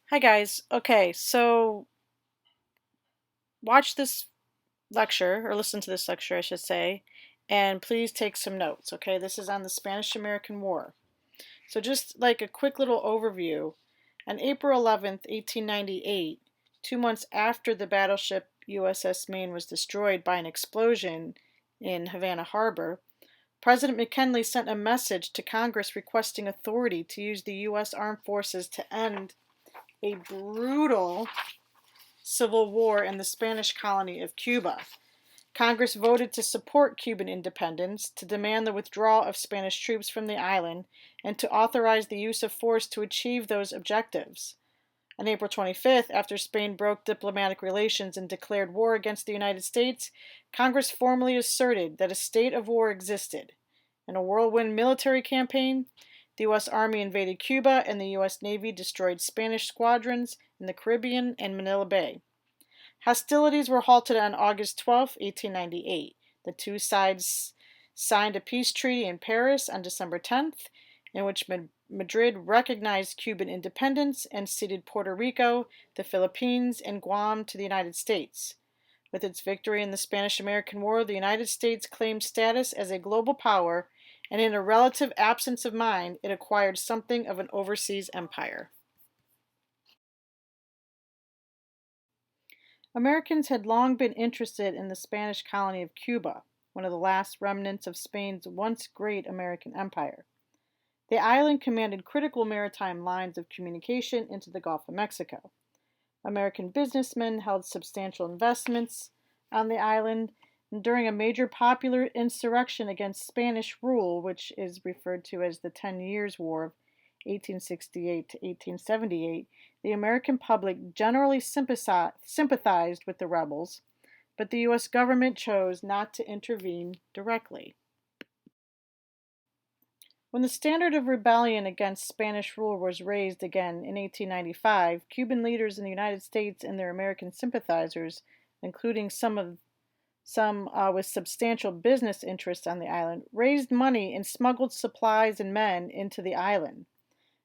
Hi guys. Okay, so watch this lecture, or listen to this lecture, I should say, and please take some notes. Okay, this is on the Spanish-American War. So just like a quick little overview, on April 11th, 1898, 2 months after the battleship USS Maine was destroyed by an explosion in Havana Harbor, President McKinley sent a message to Congress requesting authority to use the U.S. Armed Forces to end a brutal civil war in the Spanish colony of Cuba. Congress voted to support Cuban independence, to demand the withdrawal of Spanish troops from the island, and to authorize the use of force to achieve those objectives. On April 25th, after Spain broke diplomatic relations and declared war against the United States, Congress formally asserted that a state of war existed. In a whirlwind military campaign, the U.S. Army invaded Cuba and the U.S. Navy destroyed Spanish squadrons in the Caribbean and Manila Bay. Hostilities were halted on August 12, 1898. The two sides signed a peace treaty in Paris on December 10th, in which Madrid recognized Cuban independence and ceded Puerto Rico, the Philippines, and Guam to the United States. With its victory in the Spanish-American War, the United States claimed status as a global power, and in a relative absence of mind, it acquired something of an overseas empire. Americans had long been interested in the Spanish colony of Cuba, one of the last remnants of Spain's once great American empire. The island commanded critical maritime lines of communication into the Gulf of Mexico. American businessmen held substantial investments on the island, and during a major popular insurrection against Spanish rule, which is referred to as the 10 Years' War of 1868 to 1878, the American public generally sympathized with the rebels, but the U.S. government chose not to intervene directly. When the standard of rebellion against Spanish rule was raised again in 1895, Cuban leaders in the United States and their American sympathizers, including some with substantial business interests on the island, raised money and smuggled supplies and men into the island.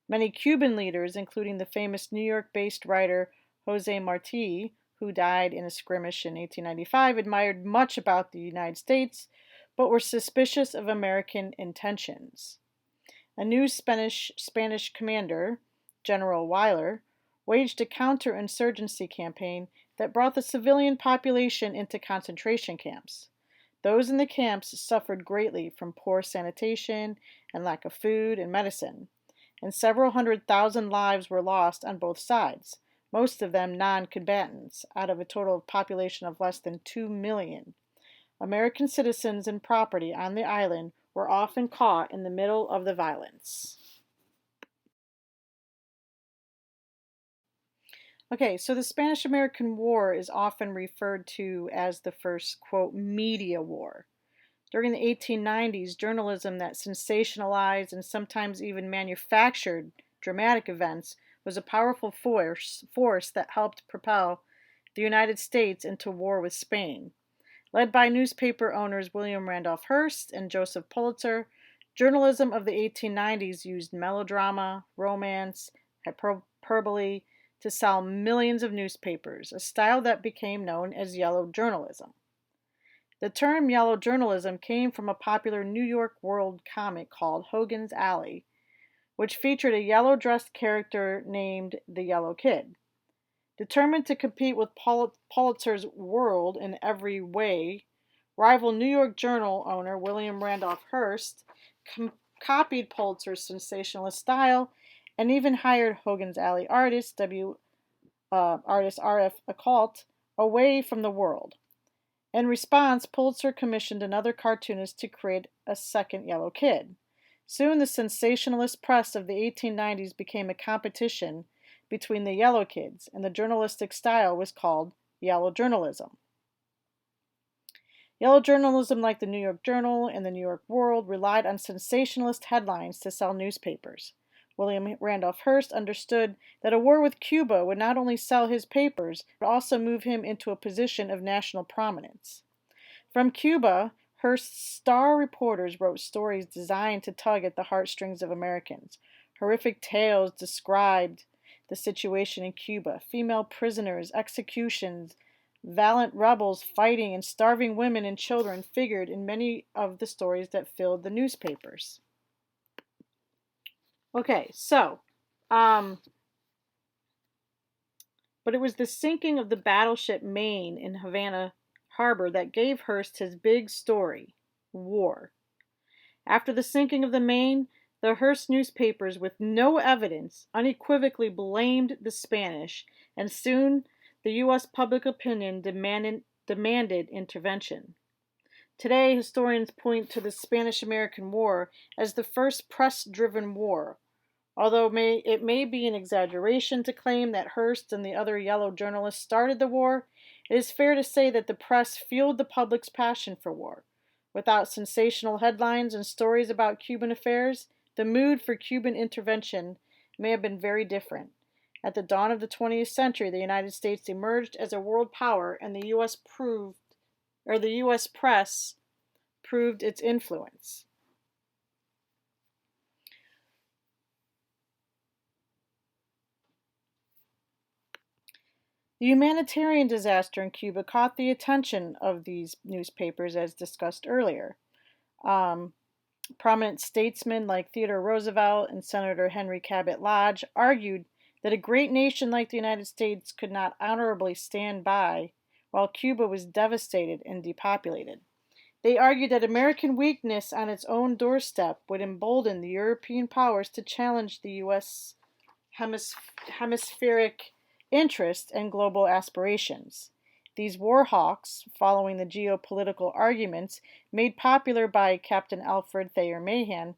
Many Cuban leaders, including the famous New York-based writer Jose Marti, who died in a skirmish in 1895, admired much about the United States, but were suspicious of American intentions. A new Spanish commander, General Weyler, waged a counterinsurgency campaign that brought the civilian population into concentration camps. Those in the camps suffered greatly from poor sanitation and lack of food and medicine, and several 100,000 lives were lost on both sides, most of them non-combatants, out of a total population of less than 2 million. American citizens and property on the island were often caught in the middle of the violence. Okay, so the Spanish-American War is often referred to as the first, quote, media war. During the 1890s, journalism that sensationalized and sometimes even manufactured dramatic events was a powerful force that helped propel the United States into war with Spain. Led by newspaper owners William Randolph Hearst and Joseph Pulitzer, journalism of the 1890s used melodrama, romance, hyperbole to sell millions of newspapers, a style that became known as yellow journalism. The term yellow journalism came from a popular New York World comic called Hogan's Alley, which featured a yellow-dressed character named the Yellow Kid. Determined to compete with Pulitzer's World in every way, rival New York Journal owner William Randolph Hearst copied Pulitzer's sensationalist style and even hired Hogan's Alley artist R.F. Occult away from the World. In response, Pulitzer commissioned another cartoonist to create a second Yellow Kid. Soon the sensationalist press of the 1890s became a competition between the Yellow Kids, and the journalistic style was called yellow journalism. Yellow journalism, like the New York Journal and the New York World, relied on sensationalist headlines to sell newspapers. William Randolph Hearst understood that a war with Cuba would not only sell his papers, but also move him into a position of national prominence. From Cuba, Hearst's star reporters wrote stories designed to tug at the heartstrings of Americans. Horrific tales described the situation in Cuba, female prisoners, executions, valiant rebels fighting, and starving women and children figured in many of the stories that filled the newspapers. Okay, but it was the sinking of the battleship Maine in Havana Harbor that gave Hearst his big story, war. After the sinking of the Maine, the Hearst newspapers, with no evidence, unequivocally blamed the Spanish, and soon the U.S. public opinion demanded intervention. Today, historians point to the Spanish-American War as the first press-driven war, although it may be an exaggeration to claim that Hearst and the other yellow journalists started the war. It is fair to say that the press fueled the public's passion for war. Without sensational headlines and stories about Cuban affairs, the mood for Cuban intervention may have been very different. At the dawn of the 20th century, the United States emerged as a world power, and the U.S. press proved its influence. The humanitarian disaster in Cuba caught the attention of these newspapers, as discussed earlier. Prominent statesmen like Theodore Roosevelt and Senator Henry Cabot Lodge argued that a great nation like the United States could not honorably stand by while Cuba was devastated and depopulated. They argued that American weakness on its own doorstep would embolden the European powers to challenge the U.S. hemispheric interest and global aspirations. These war hawks, following the geopolitical arguments made popular by Captain Alfred Thayer Mahan,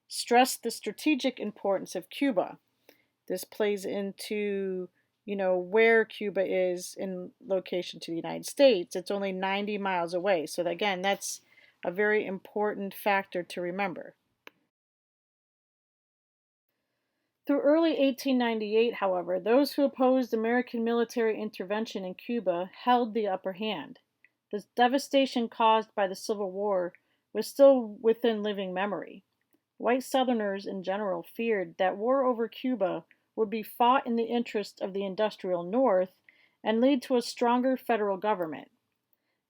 stressed the strategic importance of Cuba. This plays into, where Cuba is in location to the United States. It's only 90 miles away. So again, that's a very important factor to remember. Through early 1898, however, those who opposed American military intervention in Cuba held the upper hand. The devastation caused by the Civil War was still within living memory. White Southerners in general feared that war over Cuba would be fought in the interest of the industrial North and lead to a stronger federal government.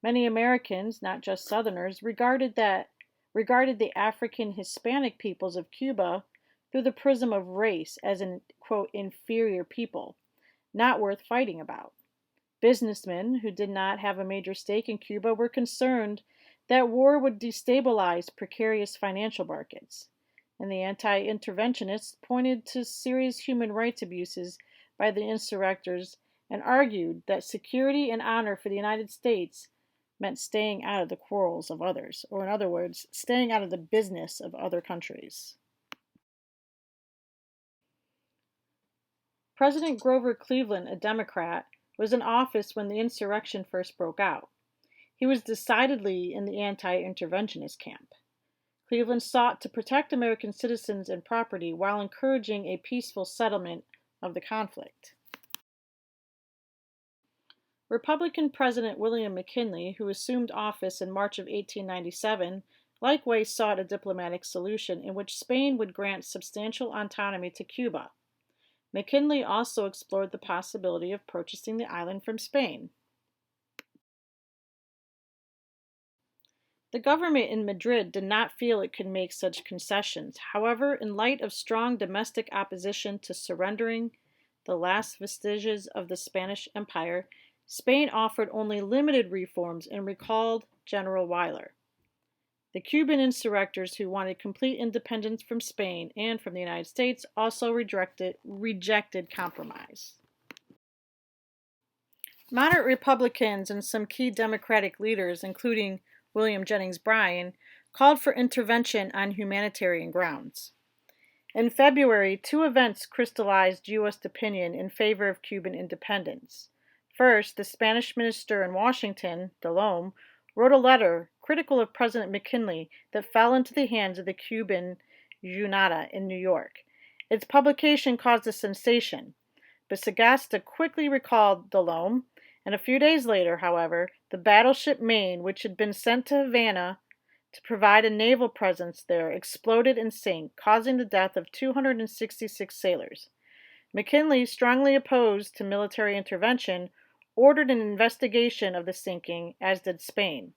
Many Americans, not just Southerners, regarded the African Hispanic peoples of Cuba through the prism of race as an, quote, inferior people, not worth fighting about. Businessmen who did not have a major stake in Cuba were concerned that war would destabilize precarious financial markets, and the anti-interventionists pointed to serious human rights abuses by the insurrectors and argued that security and honor for the United States meant staying out of the quarrels of others, or in other words, staying out of the business of other countries. President Grover Cleveland, a Democrat, was in office when the insurrection first broke out. He was decidedly in the anti-interventionist camp. Cleveland sought to protect American citizens and property while encouraging a peaceful settlement of the conflict. Republican President William McKinley, who assumed office in March of 1897, likewise sought a diplomatic solution in which Spain would grant substantial autonomy to Cuba. McKinley also explored the possibility of purchasing the island from Spain. The government in Madrid did not feel it could make such concessions. However, in light of strong domestic opposition to surrendering the last vestiges of the Spanish Empire, Spain offered only limited reforms and recalled General Weyler. The Cuban insurrectors who wanted complete independence from Spain and from the United States also rejected compromise. Moderate Republicans and some key Democratic leaders, including William Jennings Bryan, called for intervention on humanitarian grounds. In February, two events crystallized U.S. opinion in favor of Cuban independence. First, the Spanish minister in Washington, Delome, wrote a letter critical of President McKinley that fell into the hands of the Cuban Junta in New York. Its publication caused a sensation, but Sagasta quickly recalled Delome, and a few days later, however, the battleship Maine, which had been sent to Havana to provide a naval presence there, exploded and sank, causing the death of 266 sailors. McKinley, strongly opposed to military intervention, ordered an investigation of the sinking, as did Spain.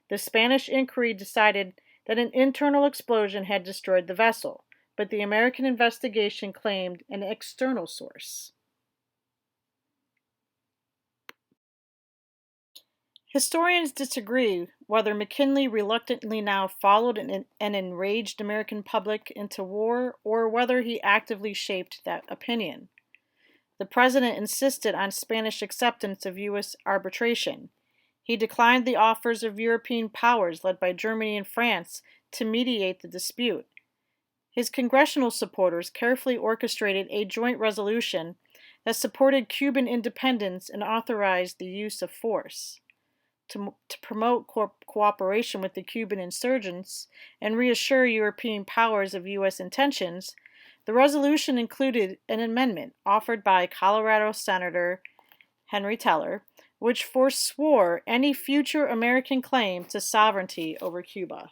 The Spanish inquiry decided that an internal explosion had destroyed the vessel, but the American investigation claimed an external source. Historians disagree whether McKinley reluctantly now followed an enraged American public into war or whether he actively shaped that opinion. The president insisted on Spanish acceptance of U.S. arbitration. He declined the offers of European powers led by Germany and France to mediate the dispute. His congressional supporters carefully orchestrated a joint resolution that supported Cuban independence and authorized the use of force. To promote cooperation with the Cuban insurgents and reassure European powers of U.S. intentions, the resolution included an amendment offered by Colorado Senator Henry Teller, which forswore any future American claim to sovereignty over Cuba.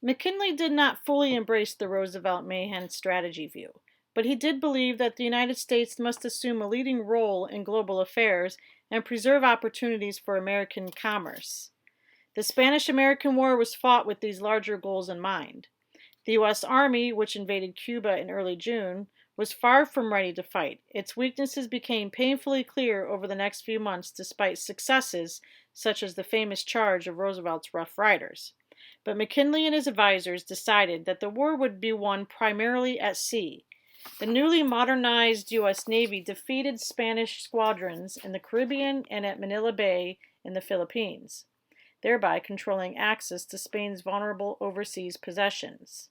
McKinley did not fully embrace the Roosevelt-Mahan strategy view, but he did believe that the United States must assume a leading role in global affairs and preserve opportunities for American commerce. The Spanish-American War was fought with these larger goals in mind. The U.S. Army, which invaded Cuba in early June, was far from ready to fight. Its weaknesses became painfully clear over the next few months despite successes such as the famous charge of Roosevelt's Rough Riders. But McKinley and his advisors decided that the war would be won primarily at sea. The newly modernized U.S. Navy defeated Spanish squadrons in the Caribbean and at Manila Bay in the Philippines, thereby controlling access to Spain's vulnerable overseas possessions.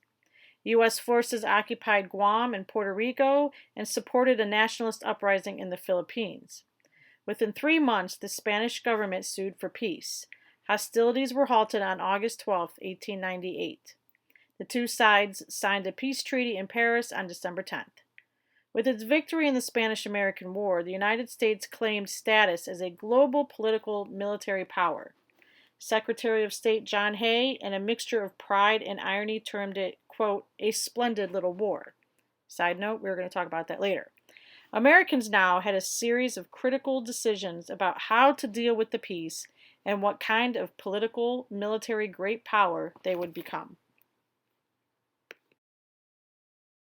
U.S. forces occupied Guam and Puerto Rico and supported a nationalist uprising in the Philippines. Within 3 months, the Spanish government sued for peace. Hostilities were halted on August 12, 1898. The two sides signed a peace treaty in Paris on December 10th. With its victory in the Spanish-American War, the United States claimed status as a global political military power. Secretary of State John Hay, in a mixture of pride and irony, termed it, quote, a splendid little war. Side note, we're going to talk about that later. Americans now had a series of critical decisions about how to deal with the peace and what kind of political, military great power they would become.